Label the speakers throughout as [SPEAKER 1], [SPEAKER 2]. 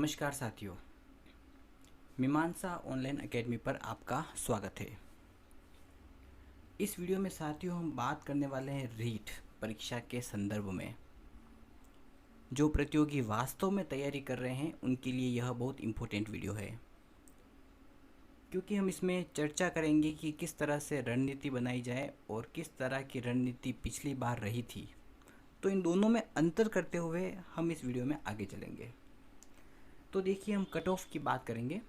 [SPEAKER 1] नमस्कार साथियों, मीमांसा ऑनलाइन एकेडमी पर आपका स्वागत है। इस वीडियो में साथियों हम बात करने वाले हैं रीट परीक्षा के संदर्भ में। जो प्रतियोगी वास्तव में तैयारी कर रहे हैं उनके लिए यह बहुत इम्पोर्टेंट वीडियो है, क्योंकि हम इसमें चर्चा करेंगे कि किस तरह से रणनीति बनाई जाए और किस तरह की रणनीति पिछली बार रही थी। तो इन दोनों में अंतर करते हुए हम इस वीडियो में आगे चलेंगे। तो देखिए, हम कट ऑफ की बात करेंगे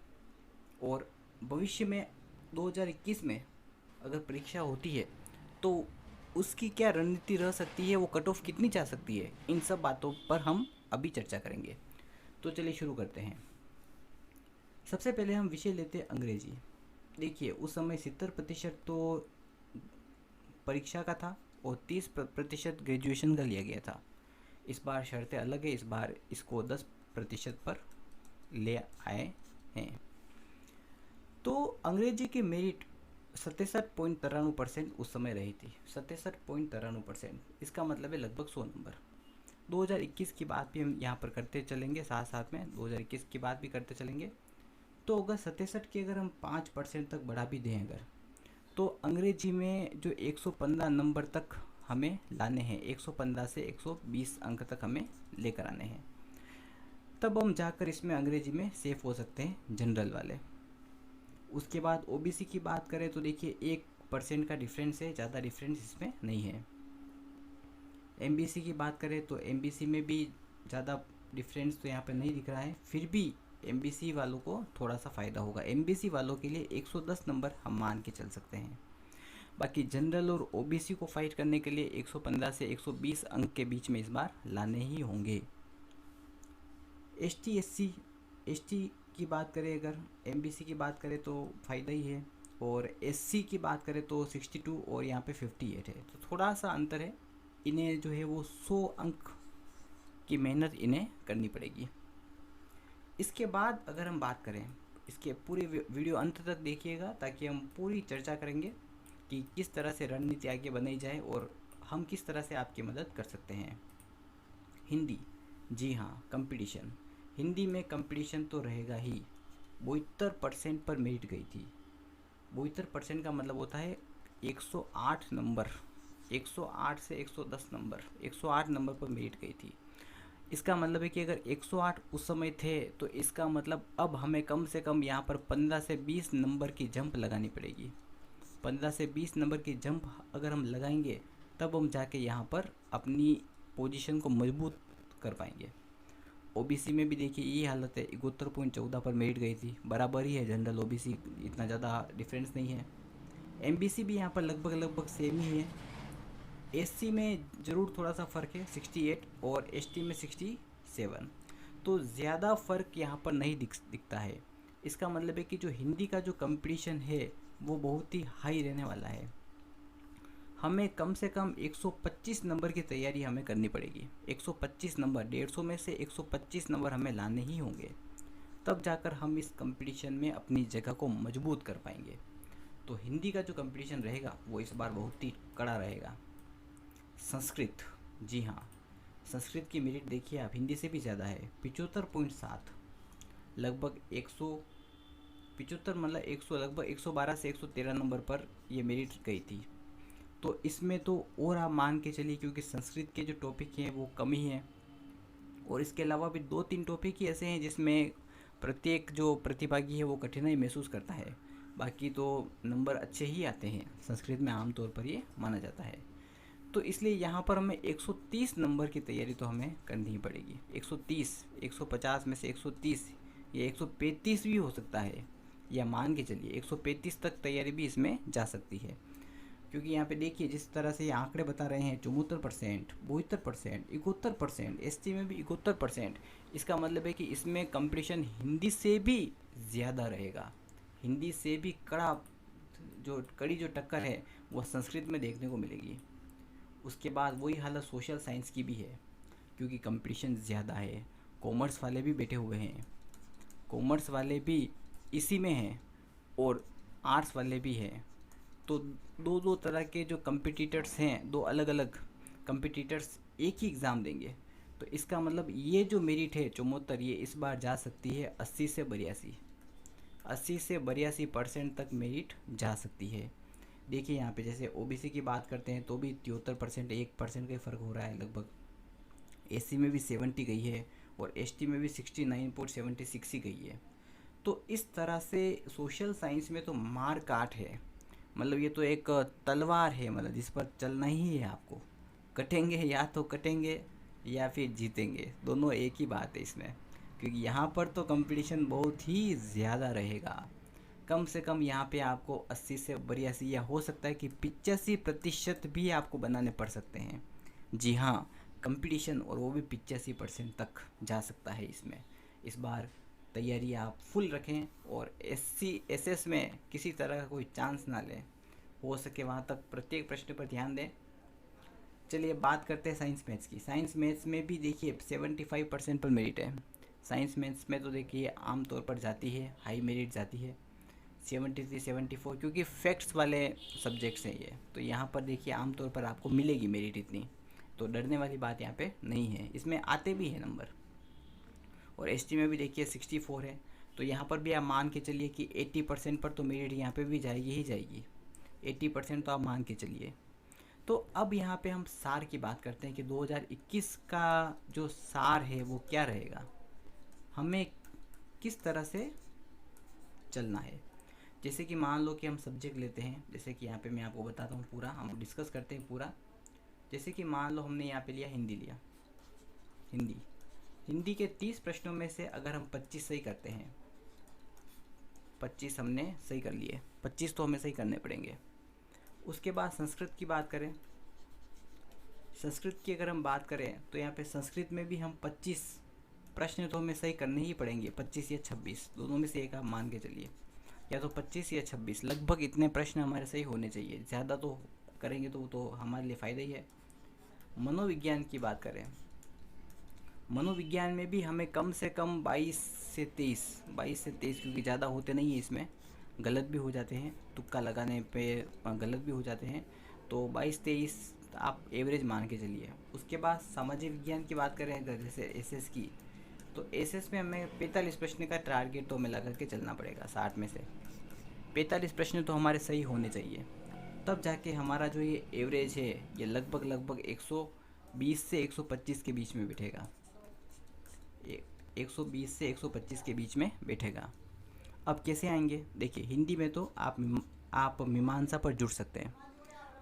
[SPEAKER 1] और भविष्य में 2021 में अगर परीक्षा होती है तो उसकी क्या रणनीति रह सकती है, वो कट ऑफ कितनी जा सकती है, इन सब बातों पर हम अभी चर्चा करेंगे। तो चलिए शुरू करते हैं। सबसे पहले हम विषय लेते हैं अंग्रेजी। देखिए, उस समय 70% तो परीक्षा का था और 30% ग्रेजुएशन का लिया गया था। इस बार शर्तें अलग है, इस बार इसको 10% पर ले आए हैं। तो अंग्रेजी की मेरिट 67.93% उस समय रही थी। 67.93%, इसका मतलब है लगभग 100 नंबर। 2021 की बात भी हम यहाँ पर करते चलेंगे, साथ साथ में 2021 की बात भी करते चलेंगे। तो अगर 67 की अगर हम 5% तक बढ़ा भी दें अगर, तो अंग्रेजी में जो 115 नंबर तक हमें लाने हैं, 115 से 120 अंक तक हमें लेकर आने हैं, तब हम जाकर इसमें अंग्रेजी में सेफ हो सकते हैं, जनरल वाले। उसके बाद ओबीसी की बात करें तो देखिए 1% का डिफरेंस है, ज़्यादा डिफरेंस इसमें नहीं है। एमबीसी की बात करें तो एमबीसी में भी ज़्यादा डिफरेंस तो यहाँ पर नहीं दिख रहा है, फिर भी एमबीसी वालों को थोड़ा सा फ़ायदा होगा। एमबीसी वालों के लिए 110 नंबर हम मान के चल सकते हैं। बाकी जनरल और ओबीसी को फाइट करने के लिए 115 से 120 अंक के बीच में इस बार लाने ही होंगे। एसटी एसटी की बात करें, अगर एमबीसी की बात करें तो फ़ायदा ही है, और एससी की बात करें तो 62 और यहाँ पे 58 है, तो थोड़ा सा अंतर है। इन्हें जो है वो 100 अंक की मेहनत इन्हें करनी पड़ेगी। इसके बाद अगर हम बात करें, इसके पूरे वीडियो अंत तक देखिएगा ताकि हम पूरी चर्चा करेंगे कि किस तरह से रणनीति आगे बनाई जाए और हम किस तरह से आपकी मदद कर सकते हैं। हिंदी, जी हाँ, कंपटीशन। हिंदी में कंपटीशन तो रहेगा ही। 72% पर मेरिट गई थी। 72% का मतलब होता है 108 नंबर, 108 से 110 नंबर, 108 नंबर पर मेरिट गई थी। इसका मतलब है कि अगर 108 उस समय थे तो इसका मतलब अब हमें कम से कम यहाँ पर 15 से 20 नंबर की जंप लगानी पड़ेगी। 15 से 20 नंबर की जंप अगर हम लगाएंगे तब हम जाके यहाँ पर अपनी पोजीशन को मजबूत कर पाएंगे। ओबीसी में भी देखिए ये हालत है, 71.14 पर मेरिट गई थी, बराबर ही है जनरल ओबीसी, इतना ज़्यादा डिफरेंस नहीं है। एमबीसी भी यहाँ पर लगभग सेम ही है। एससी में ज़रूर थोड़ा सा फ़र्क है, 68, और एसटी में 67, तो ज़्यादा फ़र्क यहाँ पर नहीं दिखता है। इसका मतलब है कि जो हिंदी का जो कंपटीशन है वो बहुत ही हाई रहने वाला है। हमें कम से कम 125 नंबर की तैयारी हमें करनी पड़ेगी। 125 नंबर, 150 में से 125 नंबर हमें लाने ही होंगे, तब जाकर हम इस कंपटीशन में अपनी जगह को मजबूत कर पाएंगे। तो हिंदी का जो कंपटीशन रहेगा वो इस बार बहुत ही कड़ा रहेगा। संस्कृत, जी हाँ, संस्कृत की मेरिट देखिए आप, हिंदी से भी ज़्यादा है, 75.7, लगभग 175, मतलब 100, लगभग 112 से 113 नंबर पर ये मेरिट गई थी। तो इसमें तो और आप मान के चलिए, क्योंकि संस्कृत के जो टॉपिक हैं वो कम ही हैं, और इसके अलावा भी 2-3 टॉपिक ही ऐसे हैं जिसमें प्रत्येक जो प्रतिभागी है वो कठिनाई महसूस करता है। बाकी तो नंबर अच्छे ही आते हैं, संस्कृत में आमतौर पर ये माना जाता है। तो इसलिए यहाँ पर हमें 130 नंबर की तैयारी तो हमें करनी ही पड़ेगी। 130, 150 में से 130 या 135 भी हो सकता है, या मान के चलिए 135 तक तैयारी भी इसमें जा सकती है। क्योंकि यहाँ पे देखिए जिस तरह से ये आंकड़े बता रहे हैं, 74%, 72%, 71%, एसटी में भी 71%, इसका मतलब है कि इसमें कंपटीशन हिंदी से भी ज़्यादा रहेगा। हिंदी से भी कड़ी जो टक्कर है वो संस्कृत में देखने को मिलेगी। उसके बाद वही हालत सोशल साइंस की भी है, क्योंकि कंपटीशन ज़्यादा है। कॉमर्स वाले भी बैठे हुए हैं, कॉमर्स वाले भी इसी में हैं, और आर्ट्स वाले भी हैं। तो दो तरह के जो कंपिटिटर्स हैं, दो अलग अलग कंपिटिटर्स एक ही एग्ज़ाम देंगे, तो इसका मतलब ये जो मेरिट है 74, ये इस बार जा सकती है 80 से 82 तक मेरिट जा सकती है। देखिए यहाँ पे जैसे ओबीसी की बात करते हैं तो भी 73%, 1% का ही फ़र्क हो रहा है लगभग। एससी में भी 70 गई है और एसटी में भी 69.76 ही गई है। तो इस तरह से सोशल साइंस में तो मार काट है, मतलब ये तो एक तलवार है, मतलब जिस पर चलना ही है आपको। कटेंगे, या तो कटेंगे या फिर जीतेंगे, दोनों एक ही बात है इसमें। क्योंकि यहाँ पर तो कंपटीशन बहुत ही ज़्यादा रहेगा। कम से कम यहाँ पे आपको 80 से 82 या हो सकता है कि 85% भी आपको बनाने पड़ सकते हैं। जी हाँ, कंपटीशन, और वो भी 85% तक जा सकता है इसमें। इस बार तैयारी आप फुल रखें और एससी एसएस में किसी तरह का कोई चांस ना लें, हो सके वहाँ तक प्रत्येक प्रश्न पर ध्यान दें। चलिए बात करते हैं साइंस मैथ्स की। साइंस मैथ्स में भी देखिए 75% पर मेरिट है। साइंस मैथ्स में तो देखिए आमतौर पर जाती है, हाई मेरिट जाती है 73 74, क्योंकि फैक्ट्स वाले सब्जेक्ट्स हैं ये, तो यहाँ पर देखिए आमतौर पर आपको मिलेगी मेरिट इतनी, तो डरने वाली बात यहाँ पे नहीं है। इसमें आते भी है नंबर। और एसटी में भी देखिए 64 है, तो यहाँ पर भी आप मान के चलिए कि 80% पर तो मेरिट यहाँ पे भी जाएगी ही जाएगी। 80% तो आप मान के चलिए। तो अब यहाँ पे हम सार की बात करते हैं कि 2021 का जो सार है वो क्या रहेगा, हमें किस तरह से चलना है। जैसे कि मान लो कि हम सब्जेक्ट लेते हैं, जैसे कि यहाँ पे मैं आपको बताता हूँ, पूरा हम डिस्कस करते हैं पूरा। जैसे कि मान लो हमने यहाँ पे लिया हिंदी, हिंदी के 30 प्रश्नों में से अगर हम 25 सही करते हैं, 25 हमने सही कर लिए, 25 तो हमें सही करने पड़ेंगे। उसके बाद संस्कृत की बात करें, संस्कृत की अगर हम बात करें तो यहाँ पे संस्कृत में भी हम 25 प्रश्न तो हमें सही करने ही पड़ेंगे, 25 या 26 दोनों में से एक आप मान के चलिए, या तो 25 या 26 लगभग इतने प्रश्न हमारे सही होने चाहिए। ज़्यादा तो करेंगे तो हमारे लिए फ़ायदा ही है। मनोविज्ञान की बात करें, मनोविज्ञान में भी हमें कम से कम 22 से 23, क्योंकि ज़्यादा होते नहीं है इसमें, गलत भी हो जाते हैं, तुक्का लगाने पे गलत भी हो जाते हैं, तो 22-23 आप एवरेज मान के चलिए। उसके बाद सामाजिक विज्ञान की बात करें अगर जैसे एसएस की, तो एसएस में हमें 45 प्रश्न का टारगेट तो हमें लगा के चलना पड़ेगा। 60 में से 45 प्रश्न तो हमारे सही होने चाहिए, तब जाके हमारा जो ये एवरेज है ये लगभग 120 से 125 के बीच में बैठेगा। 120 से 125 के बीच में बैठेगा। अब कैसे आएंगे, देखिए हिंदी में तो आप मीमांसा पर जुड़ सकते हैं।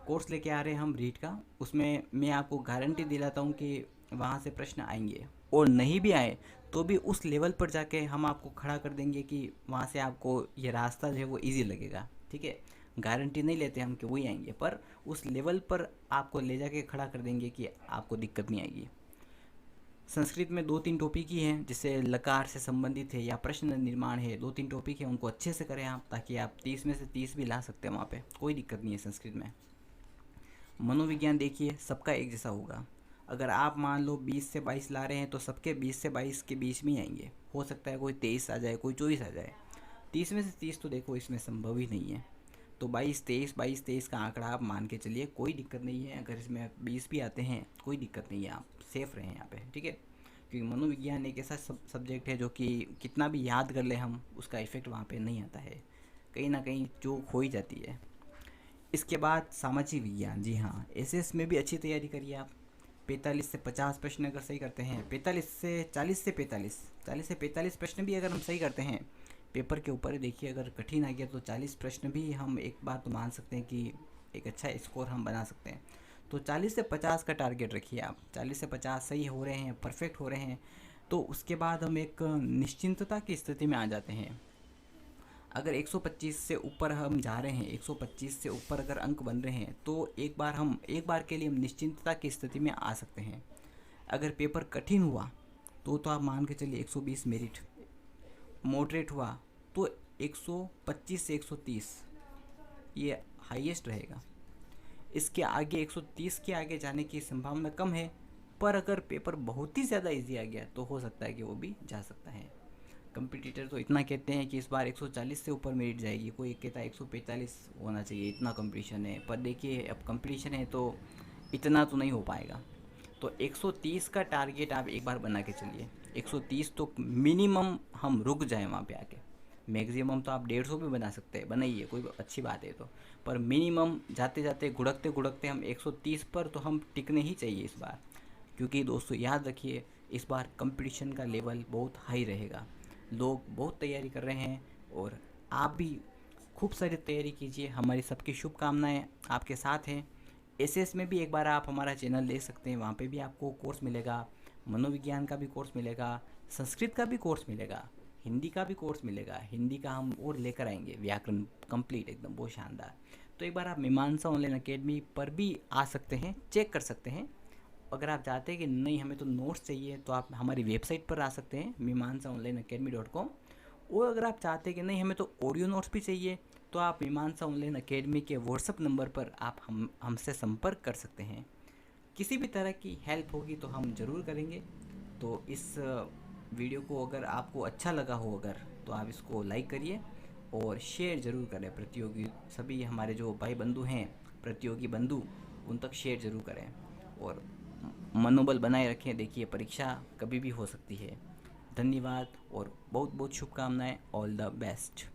[SPEAKER 1] कोर्स लेके आ रहे हैं हम रीट का, उसमें मैं आपको गारंटी दिलाता हूँ कि वहाँ से प्रश्न आएंगे, और नहीं भी आए तो भी उस लेवल पर जाके हम आपको खड़ा कर देंगे कि वहाँ से आपको ये रास्ता जो है वो इजी लगेगा। ठीक है, गारंटी नहीं लेते हम कि वही आएंगे, पर उस लेवल पर आपको ले जाके खड़ा कर देंगे कि आपको दिक्कत नहीं आएगी। संस्कृत में 2-3 टॉपिक ही हैं, जैसे लकार से संबंधित है या प्रश्न निर्माण है, 2-3 टॉपिक है, उनको अच्छे से करें आप, ताकि आप 30 में से 30 भी ला सकते हैं वहाँ पे, कोई दिक्कत नहीं है संस्कृत में। मनोविज्ञान देखिए सबका एक जैसा होगा, अगर आप मान लो 20 से 22 ला रहे हैं तो सबके 20 से 22 के बीच में ही आएंगे। हो सकता है कोई 23 आ जाए, कोई 24 आ जाए, 30 में से 30 तो देखो इसमें संभव ही नहीं है। तो 22-23 का आंकड़ा आप मान के चलिए, कोई दिक्कत नहीं है। अगर इसमें 20 भी आते हैं कोई दिक्कत नहीं है, आप सेफ रहें यहाँ पे। ठीक है, क्योंकि मनोविज्ञान एक ऐसा सब्जेक्ट है जो कि कितना भी याद कर ले हम, उसका इफ़ेक्ट वहाँ पे नहीं आता है, कहीं ना कहीं चूक हो ही जाती है। इसके बाद सामाजिक विज्ञान, जी हाँ, एसएस में भी अच्छी तैयारी करिए आप। 45 से 50 प्रश्न अगर सही करते हैं, 40 से 45 प्रश्न भी अगर हम सही करते हैं, पेपर के ऊपर देखिए अगर कठिन आ गया तो 40 प्रश्न भी हम एक बात तो मान सकते हैं कि एक अच्छा स्कोर हम बना सकते हैं। तो 40 से 50 का टारगेट रखिए आप। 40 से 50 सही हो रहे हैं, परफेक्ट हो रहे हैं, तो उसके बाद हम एक निश्चिंतता की स्थिति में आ जाते हैं। अगर 125 से ऊपर हम जा रहे हैं, 125 से ऊपर अगर अंक बन रहे हैं, तो एक बार के लिए हम निश्चिंतता की स्थिति में आ सकते हैं। अगर पेपर कठिन हुआ तो आप मान के चलिए 120 मेरिट, मॉडरेट हुआ तो 125 से 130 ये हाईएस्ट रहेगा। इसके आगे 130 के आगे जाने की संभावना कम है, पर अगर पेपर बहुत ही ज़्यादा इजी आ गया तो हो सकता है कि वो भी जा सकता है। कंपटीटर तो इतना कहते हैं कि इस बार 140 से ऊपर मेरिट जाएगी, कोई कहता है 145 होना चाहिए, इतना कंपटीशन है। पर देखिए अब कंपटीशन है तो इतना तो नहीं हो पाएगा। तो 130 का टारगेट आप एक बार बना के चलिए। 130 तो मिनिमम हम रुक जाए वहाँ पे आके। मैक्सिमम तो आप 150 भी बना सकते हैं, बनाइए, कोई अच्छी बात है तो। पर मिनिमम जाते जाते गुड़कते गुड़कते हम 130 पर तो हम टिकने ही चाहिए इस बार। क्योंकि दोस्तों याद रखिए, इस बार कंपटीशन का लेवल बहुत हाई रहेगा। लोग बहुत तैयारी कर रहे हैं और आप भी खूब सारी तैयारी कीजिए। हमारी सबकी शुभकामनाएं आपके साथ हैं। एसएस में भी एक बार आप हमारा चैनल देख सकते हैं, वहाँ पे भी आपको कोर्स मिलेगा। मनोविज्ञान का भी कोर्स मिलेगा, संस्कृत का भी कोर्स मिलेगा, हिंदी का भी कोर्स मिलेगा। हिंदी का हम और लेकर आएंगे, व्याकरण कंप्लीट एकदम बहुत शानदार। तो एक बार आप मीमांसा ऑनलाइन अकेडमी पर भी आ सकते हैं, चेक कर सकते हैं। अगर आप चाहते हैं कि नहीं हमें तो नोट्स चाहिए, तो आप हमारी वेबसाइट पर आ सकते हैं मीमांसाonlineacademy.com। और अगर आप चाहते हैं कि नहीं हमें तो ऑडियो नोट्स भी चाहिए, तो आप मीमांसा ऑनलाइन अकेडमी के व्हाट्सअप नंबर पर आप हमसे संपर्क कर सकते हैं। किसी भी तरह की हेल्प होगी तो हम ज़रूर करेंगे। तो इस वीडियो को अगर आपको अच्छा लगा हो अगर, तो आप इसको लाइक करिए और शेयर ज़रूर करें। प्रतियोगी सभी हमारे जो भाई बंधु हैं, प्रतियोगी बंधु, उन तक शेयर ज़रूर करें। और मनोबल बनाए रखें। देखिए परीक्षा कभी भी हो सकती है। धन्यवाद और बहुत बहुत शुभकामनाएं। All the best.